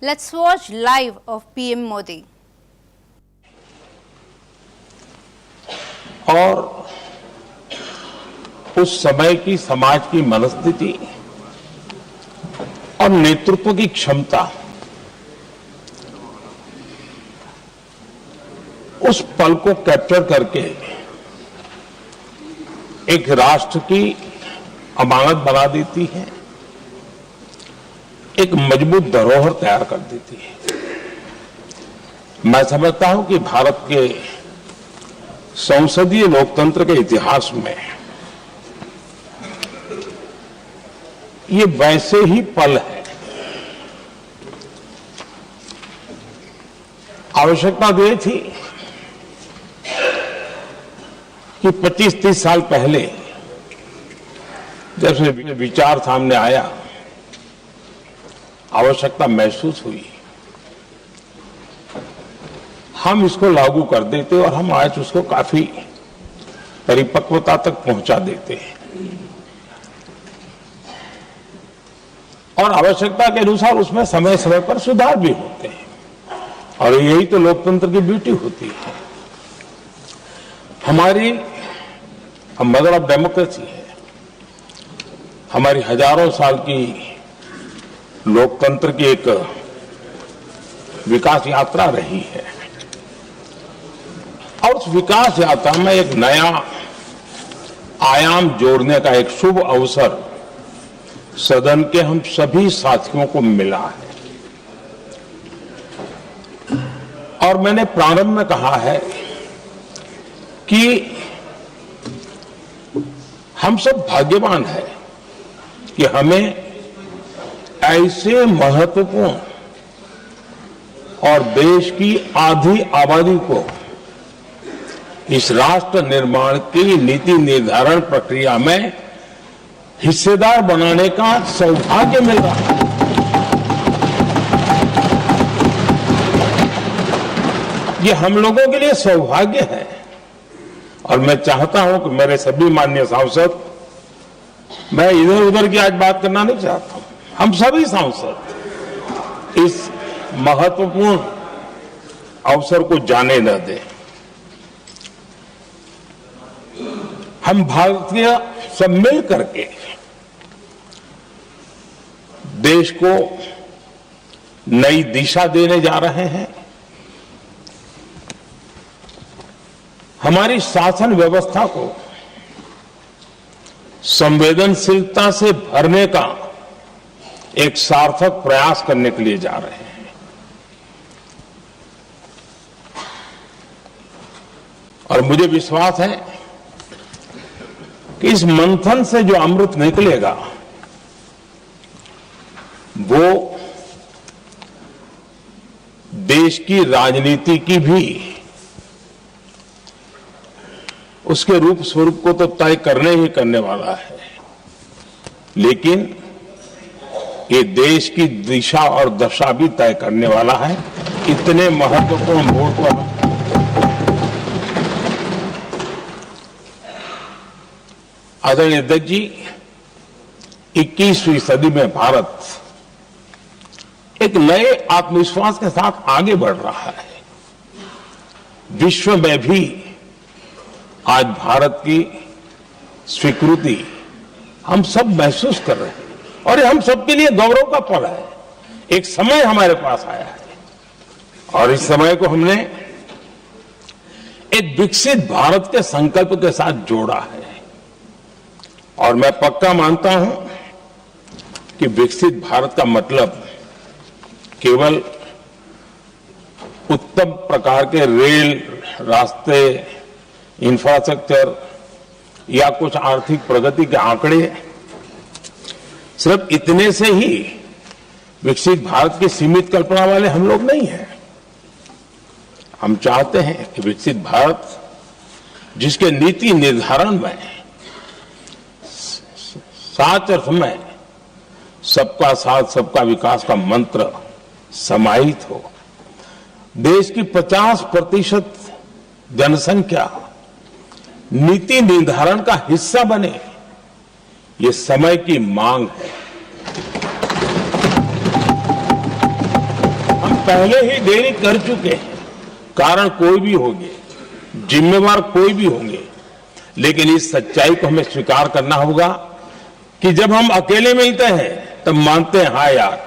Let's watch live of PM Modi. और उस समय की समाज की मनस्थिति और नेतृत्व की क्षमता, उस पल को कैप्चर करके एक राष्ट्र की अमानत बना देती है, एक मजबूत धरोहर तैयार कर देती है। मैं समझता हूं कि भारत के संसदीय लोकतंत्र के इतिहास में ये वैसे ही पल है। आवश्यकता तो ये थी कि 25-30 साल पहले जब से विचार सामने आया, आवश्यकता महसूस हुई, हम इसको लागू कर देते और हम आज उसको काफी परिपक्वता तक पहुंचा देते हैं। और आवश्यकता के अनुसार उसमें समय समय पर सुधार भी होते हैं, और यही तो लोकतंत्र की ब्यूटी होती है। हमारी मदर ऑफ डेमोक्रेसी है, हमारी हजारों साल की लोकतंत्र की एक विकास यात्रा रही है, और उस विकास यात्रा में एक नया आयाम जोड़ने का एक शुभ अवसर सदन के हम सभी साथियों को मिला है। और मैंने प्रारंभ में कहा है कि हम सब भाग्यवान हैं कि हमें ऐसे महत्वपूर्ण और देश की आधी आबादी को इस राष्ट्र निर्माण की नीति निर्धारण प्रक्रिया में हिस्सेदार बनाने का सौभाग्य मिल रहा है। ये हम लोगों के लिए सौभाग्य है, और मैं चाहता हूं कि मेरे सभी माननीय सांसद, मैं इधर उधर की आज बात करना नहीं चाहता हूं, हम सभी सांसद इस महत्वपूर्ण अवसर को जाने न दें। हम भारतीय सब मिल करके देश को नई दिशा देने जा रहे हैं। हमारी शासन व्यवस्था को संवेदनशीलता से भरने का एक सार्थक प्रयास करने के लिए जा रहे हैं। और मुझे विश्वास है कि इस मंथन से जो अमृत निकलेगा वो देश की राजनीति की भी उसके रूप स्वरूप को तो तय करने ही करने वाला है, लेकिन ये देश की दिशा और दशा भी तय करने वाला है। इतने महत्वपूर्ण वोट पर आदरणीय अध्यक्ष जी, 21वीं सदी में भारत एक नए आत्मविश्वास के साथ आगे बढ़ रहा है। विश्व में भी आज भारत की स्वीकृति हम सब महसूस कर रहे हैं, और ये हम सबके लिए गौरव का पल है। एक समय हमारे पास आया है, और इस समय को हमने एक विकसित भारत के संकल्प के साथ जोड़ा है। और मैं पक्का मानता हूं कि विकसित भारत का मतलब केवल उत्तम प्रकार के रेल, रास्ते, इंफ्रास्ट्रक्चर या कुछ आर्थिक प्रगति के आंकड़े, सिर्फ इतने से ही विकसित भारत की सीमित कल्पना वाले हम लोग नहीं हैं। हम चाहते हैं कि विकसित भारत जिसके नीति निर्धारण में साच अर्थ में सबका साथ सबका विकास का मंत्र समाहित हो, देश की 50% जनसंख्या नीति निर्धारण का हिस्सा बने, ये समय की मांग है। पहले ही देरी कर चुके हैं। कारण कोई भी होंगे, जिम्मेवार कोई भी होंगे, लेकिन इस सच्चाई को हमें स्वीकार करना होगा कि जब हम अकेले मिलते हैं तब मानते हैं हाँ यार,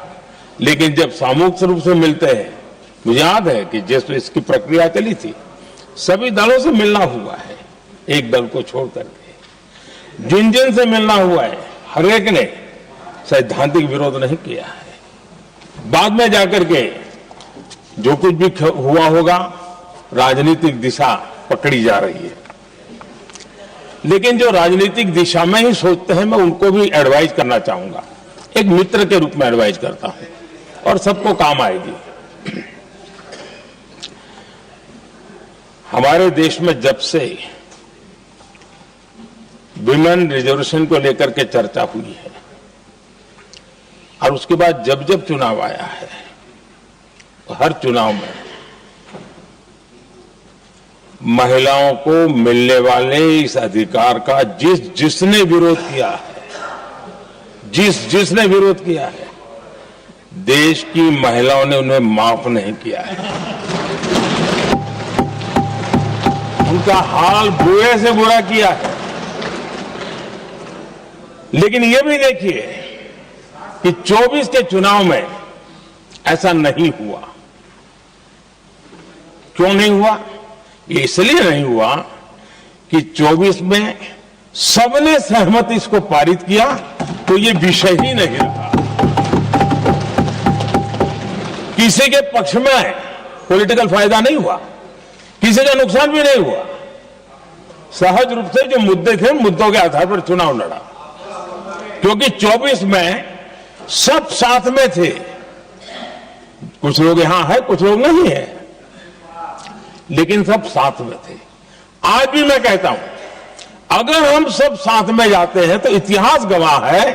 लेकिन जब सामूहिक रूप से मिलते हैं, मुझे याद है कि जैसे इसकी प्रक्रिया चली थी, सभी दलों से मिलना हुआ है, एक दल को छोड़ करके जिन जिन से मिलना हुआ है, हर एक ने सैद्धांतिक विरोध नहीं किया है। बाद में जाकर के जो कुछ भी हुआ होगा, राजनीतिक दिशा पकड़ी जा रही है, लेकिन जो राजनीतिक दिशा में ही सोचते हैं, मैं उनको भी एडवाइज करना चाहूंगा, एक मित्र के रूप में एडवाइज करता हूं और सबको काम आएगी। हमारे देश में जब से विमेन रिजर्वेशन को लेकर के चर्चा हुई है और उसके बाद जब जब चुनाव आया है, तो हर चुनाव में महिलाओं को मिलने वाले इस अधिकार का जिसने विरोध किया है, जिसने विरोध किया है, देश की महिलाओं ने उन्हें माफ नहीं किया है। उनका हाल बुरे से बुरा किया है। लेकिन यह भी देखिए कि 24 के चुनाव में ऐसा नहीं हुआ। क्यों नहीं हुआ? ये इसलिए नहीं हुआ कि 24 में सबने सहमति इसको पारित किया, तो ये विषय ही नहीं रहा। किसी के पक्ष में पॉलिटिकल फायदा नहीं हुआ, किसी का नुकसान भी नहीं हुआ। सहज रूप से जो मुद्दे थे, मुद्दों के आधार पर चुनाव लड़ा, क्योंकि 24 में सब साथ में थे। कुछ लोग यहां है, कुछ लोग नहीं है, लेकिन सब साथ में थे। आज भी मैं कहता हूं, अगर हम सब साथ में जाते हैं तो इतिहास गवाह है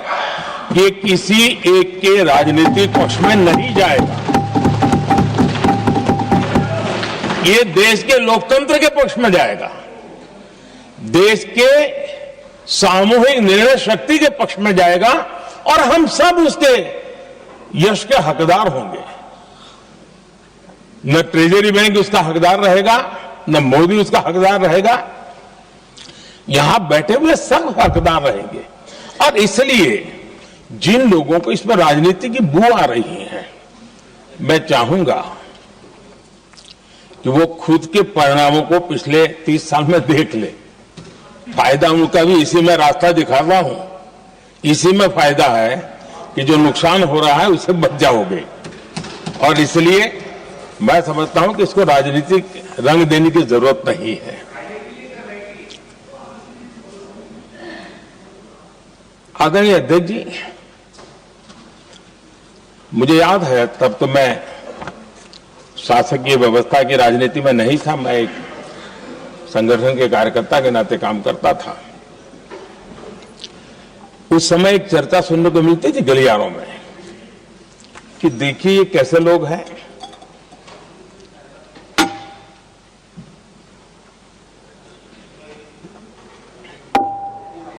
कि किसी एक के राजनीतिक पक्ष में नहीं जाएगा। ये देश के लोकतंत्र के पक्ष में जाएगा, देश के सामूहिक निर्णय शक्ति के पक्ष में जाएगा और हम सब उसके यश के हकदार होंगे। न ट्रेजरी बैंक उसका हकदार रहेगा, न मोदी उसका हकदार रहेगा, यहां बैठे हुए सब हकदार रहेंगे। और इसलिए जिन लोगों को इसमें राजनीति की बू आ रही है, मैं चाहूंगा कि वो खुद के परिणामों को पिछले 30 साल में देख ले। फायदा उनका भी इसी में रास्ता दिखा रहा हूं, इसी में फायदा है कि जो नुकसान हो रहा है उससे बच जाओगे। और इसलिए मैं समझता हूं कि इसको राजनीतिक रंग देने की जरूरत नहीं है। आदरणीय अध्यक्ष जी, मुझे याद है तब तो मैं शासकीय व्यवस्था की राजनीति में नहीं था, मैं एक संगठन के कार्यकर्ता के नाते काम करता था। उस समय एक चर्चा सुनने को मिलती थी गलियारों में कि देखिए ये कैसे लोग हैं